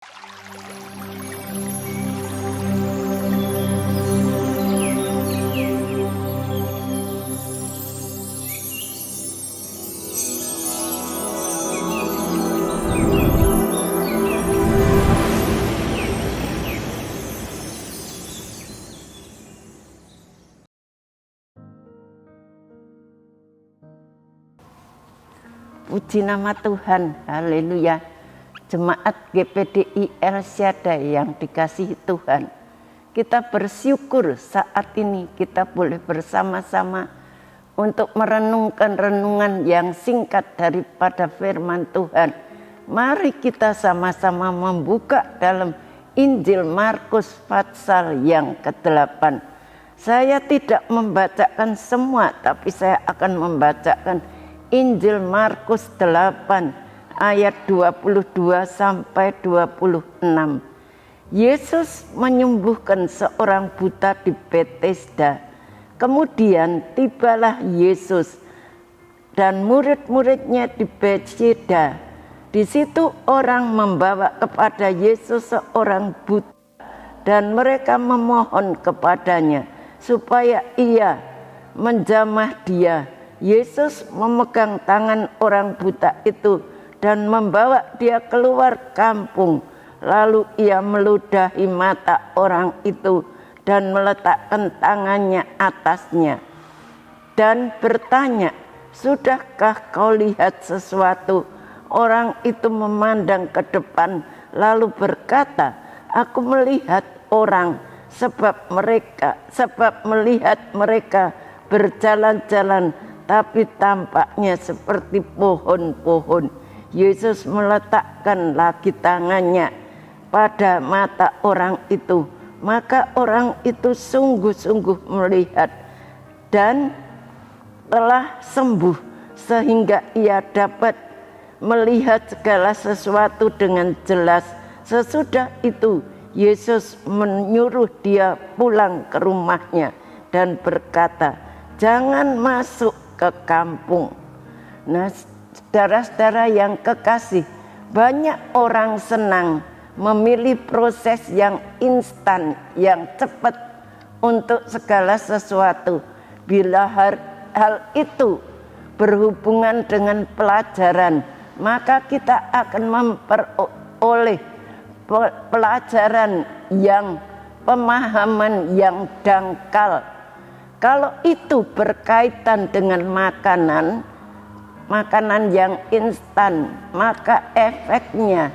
Puji nama Tuhan, haleluya. Jemaat GPDI El Shaddai yang dikasihi Tuhan, kita bersyukur saat ini kita boleh bersama-sama untuk merenungkan renungan yang singkat daripada firman Tuhan. Mari kita sama-sama membuka dalam Injil Markus pasal yang ke-8. Saya tidak membacakan semua, tapi saya akan membacakan Injil Markus 8 ayat 22 sampai 26. Yesus menyembuhkan seorang buta di Betesda. Kemudian tibalah Yesus dan murid-muridnya di Betesda. Di situ orang membawa kepada Yesus seorang buta dan mereka memohon kepadanya supaya ia menjamah dia. Yesus memegang tangan orang buta itu dan membawa dia keluar kampung. Lalu ia meludahi mata orang itu dan meletakkan tangannya atasnya dan bertanya, "Sudahkah kau lihat sesuatu?" Orang itu memandang ke depan lalu berkata, "Aku melihat orang sebab melihat mereka berjalan-jalan, tapi tampaknya seperti pohon-pohon." Yesus meletakkan lagi tangannya pada mata orang itu. Maka orang itu sungguh-sungguh melihat dan telah sembuh, sehingga ia dapat melihat segala sesuatu dengan jelas. Sesudah itu Yesus menyuruh dia pulang ke rumahnya dan berkata, "Jangan masuk ke kampung." Nah, saudara-saudara yang kekasih, banyak orang senang memilih proses yang instan, yang cepat untuk segala sesuatu. Bila hal itu berhubungan dengan pelajaran, maka kita akan memperoleh pelajaran yang pemahaman yang dangkal. Kalau itu berkaitan dengan makanan yang instan, maka efeknya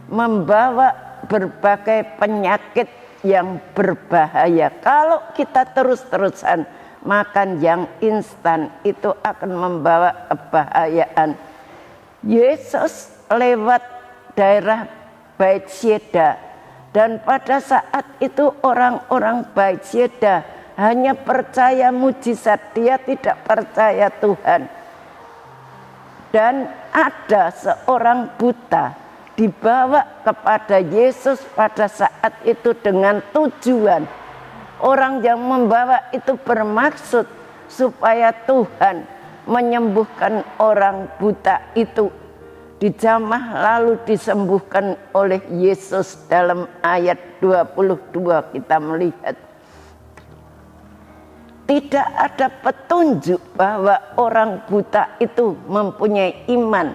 membawa berbagai penyakit yang berbahaya. Kalau kita terus-terusan makan yang instan, itu akan membawa kebahayaan. Yesus lewat daerah Betesda, dan pada saat itu orang-orang Betesda hanya percaya mujizat, dia tidak percaya Tuhan. Dan ada seorang buta dibawa kepada Yesus pada saat itu dengan tujuan. Orang yang membawa itu bermaksud supaya Tuhan menyembuhkan orang buta itu. Dijamah lalu disembuhkan oleh Yesus. Dalam ayat 22 kita melihat tidak ada petunjuk bahwa orang buta itu mempunyai iman.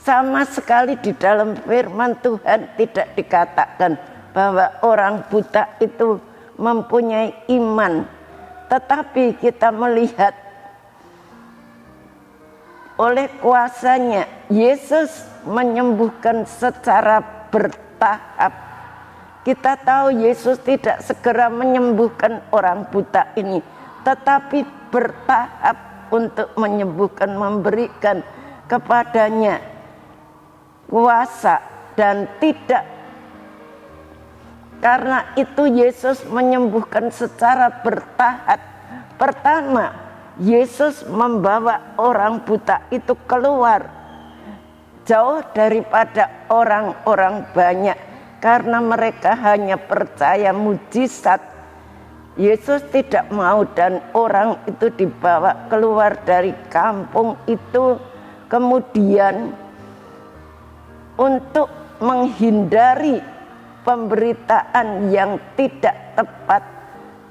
Sama sekali di dalam firman Tuhan tidak dikatakan bahwa orang buta itu mempunyai iman. Tetapi kita melihat oleh kuasanya Yesus menyembuhkan secara bertahap. Kita tahu Yesus tidak segera menyembuhkan orang buta ini, tetapi bertahap untuk menyembuhkan, memberikan kepadanya kuasa. Dan tidak karena itu Yesus menyembuhkan secara bertahap. Pertama, Yesus membawa orang buta itu keluar jauh daripada orang-orang banyak, karena mereka hanya percaya mujizat. Yesus tidak mau, dan orang itu dibawa keluar dari kampung itu kemudian untuk menghindari pemberitaan yang tidak tepat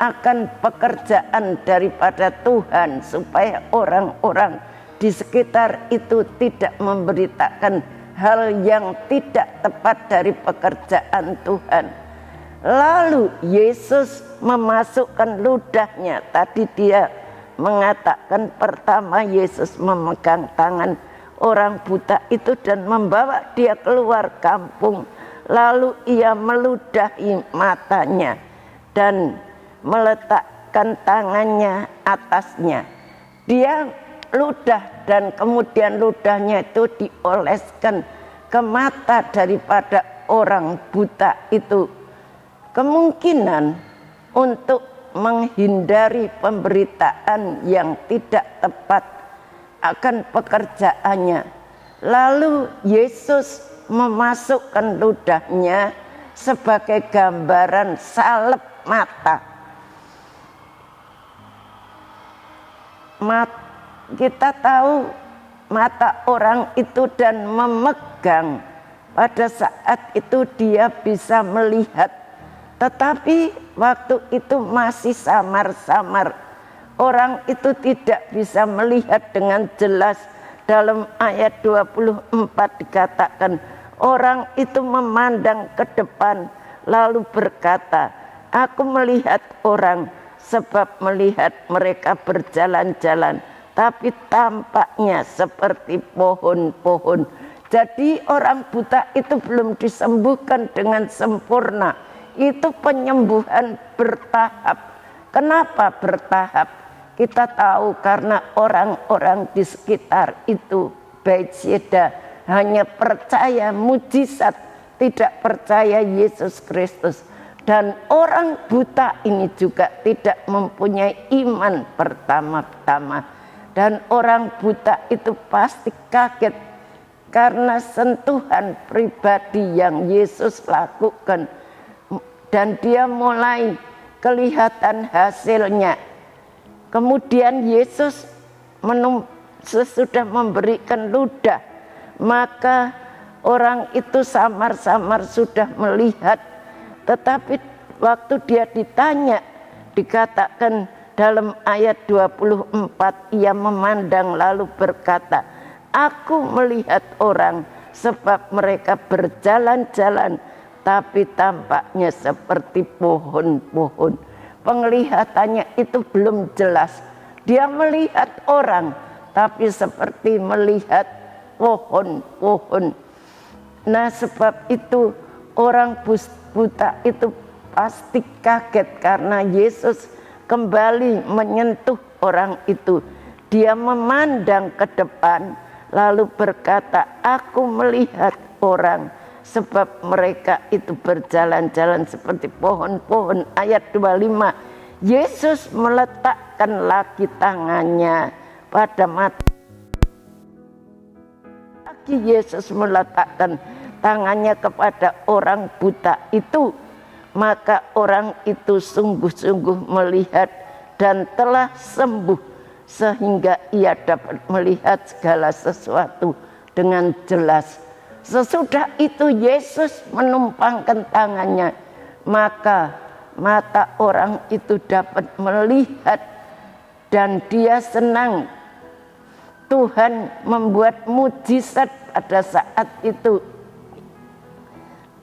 akan pekerjaan daripada Tuhan, supaya orang-orang di sekitar itu tidak memberitakan hal yang tidak tepat dari pekerjaan Tuhan. Lalu Yesus memasukkan ludahnya. Tadi dia mengatakan pertama Yesus memegang tangan orang buta itu dan membawa dia keluar kampung. Lalu ia meludahi matanya dan meletakkan tangannya atasnya. Dia ludah dan kemudian ludahnya itu dioleskan ke mata daripada orang buta itu. Kemungkinan untuk menghindari pemberitaan yang tidak tepat akan pekerjaannya. Lalu Yesus memasukkan ludahnya sebagai gambaran salep mata. Kita tahu mata orang itu dan memegang, pada saat itu dia bisa melihat, tetapi waktu itu masih samar-samar. Orang itu tidak bisa melihat dengan jelas. Dalam ayat 24 dikatakan, orang itu memandang ke depan lalu berkata, aku melihat orang, sebab melihat mereka berjalan-jalan, tapi tampaknya seperti pohon-pohon. Jadi orang buta itu belum disembuhkan dengan sempurna. Itu penyembuhan bertahap. Kenapa bertahap? Kita tahu karena orang-orang di sekitar itu, Bethsaida, hanya percaya mujizat, tidak percaya Yesus Kristus. Dan orang buta ini juga tidak mempunyai iman pertama-tama. Dan orang buta itu pasti kaget karena sentuhan pribadi yang Yesus lakukan. Dan dia mulai kelihatan hasilnya. Kemudian Yesus sesudah memberikan ludah, maka orang itu samar-samar sudah melihat. Tetapi waktu dia ditanya, dikatakan dalam ayat 24, ia memandang lalu berkata, aku melihat orang, sebab mereka berjalan-jalan, tapi tampaknya seperti pohon-pohon. Penglihatannya itu belum jelas. Dia melihat orang, tapi seperti melihat pohon-pohon. Nah, sebab itu orang buta itu pasti kaget karena Yesus kembali menyentuh orang itu. Dia memandang ke depan lalu berkata, aku melihat orang, sebab mereka itu berjalan-jalan seperti pohon-pohon. Ayat 25, Yesus meletakkan lagi tangannya pada mata. Lagi Yesus meletakkan tangannya kepada orang buta itu, maka orang itu sungguh-sungguh melihat dan telah sembuh, sehingga ia dapat melihat segala sesuatu dengan jelas. Sesudah itu Yesus menumpangkan tangannya, maka mata orang itu dapat melihat dan dia senang. Tuhan membuat mujizat pada saat itu.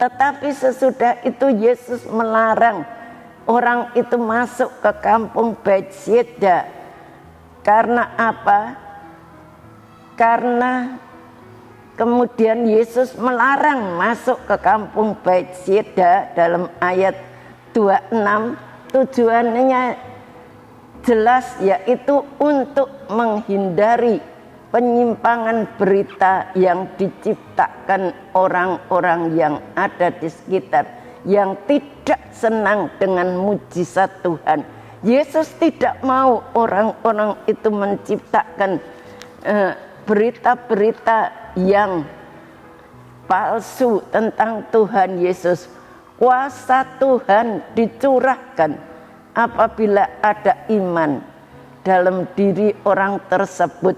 Tetapi sesudah itu Yesus melarang orang itu masuk ke kampung Bethsaida. Karena apa? Karena kemudian Yesus melarang masuk ke kampung Bethsaida dalam ayat 26. Tujuannya jelas, yaitu untuk menghindari penyimpangan berita yang diciptakan orang-orang yang ada di sekitar, yang tidak senang dengan mujizat Tuhan. Yesus tidak mau orang-orang itu menciptakan berita-berita yang palsu tentang Tuhan Yesus. Kuasa Tuhan dicurahkan apabila ada iman dalam diri orang tersebut.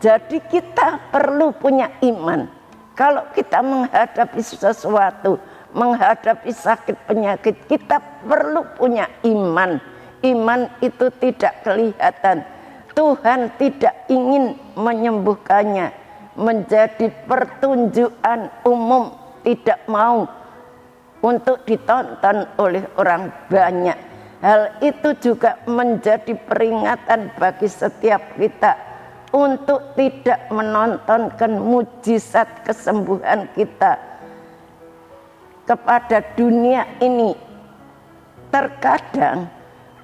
Jadi kita perlu punya iman. Kalau kita menghadapi sesuatu, menghadapi sakit penyakit, kita perlu punya iman. Iman itu tidak kelihatan. Tuhan tidak ingin menyembuhkannya menjadi pertunjukan umum, tidak mau untuk ditonton oleh orang banyak. Hal itu juga menjadi peringatan bagi setiap kita untuk tidak menontonkan mujizat kesembuhan kita kepada dunia ini. Terkadang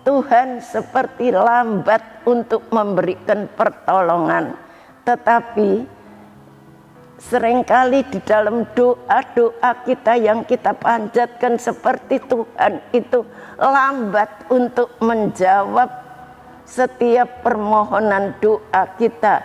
Tuhan seperti lambat untuk memberikan pertolongan, tetapi seringkali di dalam doa-doa kita yang kita panjatkan seperti Tuhan itu lambat untuk menjawab setiap permohonan doa kita.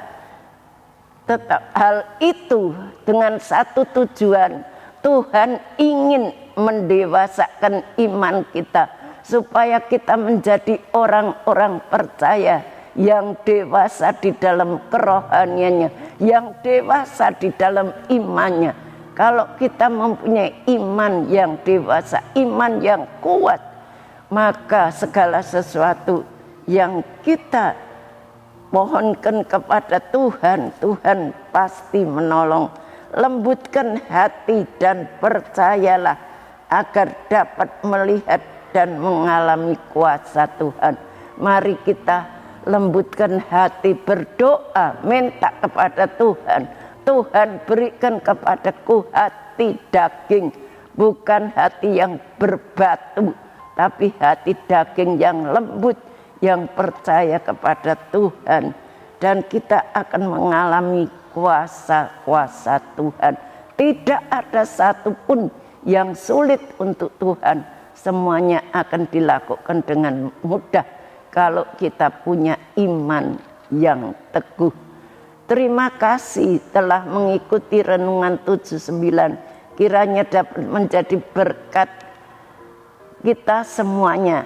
Tetap hal itu dengan satu tujuan, Tuhan ingin mendewasakan iman kita supaya kita menjadi orang-orang percaya yang dewasa di dalam kerohaniannya, yang dewasa di dalam imannya. Kalau kita mempunyai iman yang dewasa, iman yang kuat, maka segala sesuatu yang kita mohonkan kepada Tuhan, Tuhan pasti menolong. Lembutkan hati dan percayalah agar dapat melihat dan mengalami kuasa Tuhan. Mari kita lembutkan hati, berdoa, minta kepada Tuhan. Tuhan, berikan kepadaku hati daging, bukan hati yang berbatu, tapi hati daging yang lembut, yang percaya kepada Tuhan. Dan kita akan mengalami kuasa-kuasa Tuhan. Tidak ada satupun yang sulit untuk Tuhan. Semuanya akan dilakukan dengan mudah kalau kita punya iman yang teguh. Terima kasih telah mengikuti renungan 79. Kiranya dapat menjadi berkat kita semuanya.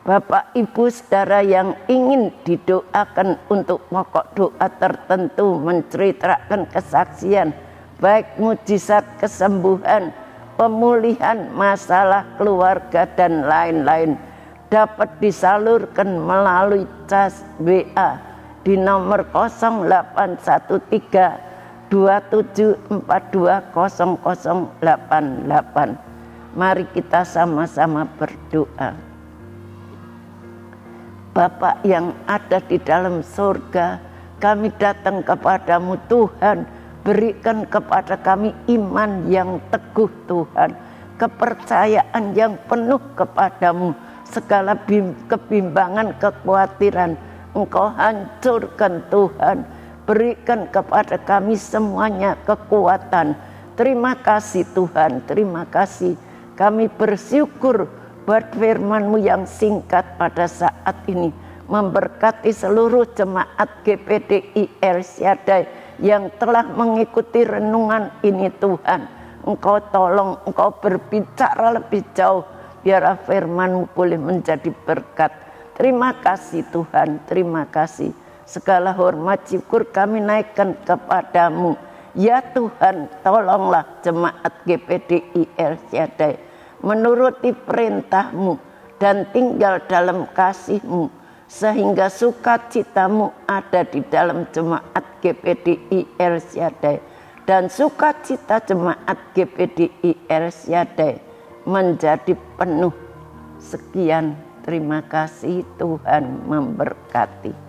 Bapak, Ibu, saudara yang ingin didoakan untuk pokok doa tertentu, menceritakan kesaksian, baik mujizat kesembuhan, pemulihan masalah keluarga dan lain-lain, dapat disalurkan melalui cas WA di nomor 0813 27420088. Mari kita sama-sama berdoa. Bapa yang ada di dalam surga, kami datang kepadamu Tuhan. Berikan kepada kami iman yang teguh Tuhan, kepercayaan yang penuh kepadamu. Segala kebimbangan, kekhawatiran Engkau hancurkan Tuhan. Berikan kepada kami semuanya kekuatan. Terima kasih Tuhan, terima kasih. Kami bersyukur buat firman-Mu yang singkat pada saat ini, memberkati seluruh jemaat GPDI El Shaddai yang telah mengikuti renungan ini Tuhan. Engkau tolong, Engkau berbicara lebih jauh, biar firman-Mu boleh menjadi berkat. Terima kasih Tuhan, terima kasih. Segala hormat syukur kami naikkan kepadamu. Ya Tuhan, tolonglah jemaat GPDI El Shaddai menuruti perintah-Mu dan tinggal dalam kasih-Mu, sehingga sukacita-Mu ada di dalam jemaat GPDI El Shaddai, dan sukacita jemaat GPDI El Shaddai menjadi penuh. Sekian, terima kasih, Tuhan memberkati.